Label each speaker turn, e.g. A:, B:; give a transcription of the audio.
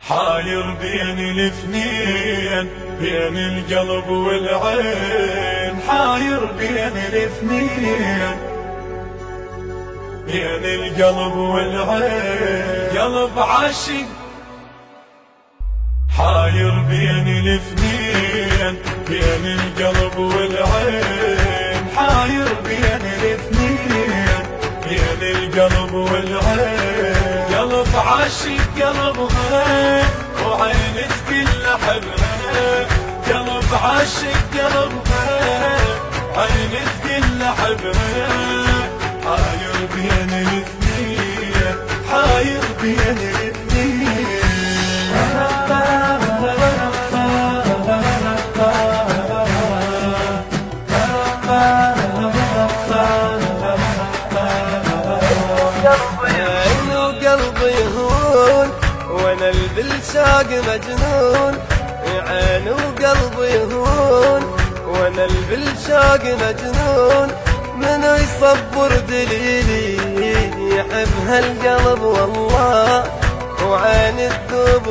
A: حاير بين الاثنين، بين القلب والعين. حاير بين الاثنين، بين القلب والعين. قلب عاشق حاير بين الاثنين، بين القلب والعين. حاير بين الاثنين، بين القلب والعين. قلب عاشق قلب غير، وعين تقل حبها. قلب عاشق قلب غير، عين تقل حبها. حاير بين الاثنين، حاير بين الاثنين.
B: وانا بالشاق مجنون، عين وقلبي يهون. وانا بالشاق مجنون، من يصبر دليلي يحب هالقلب والله، وعين الذوب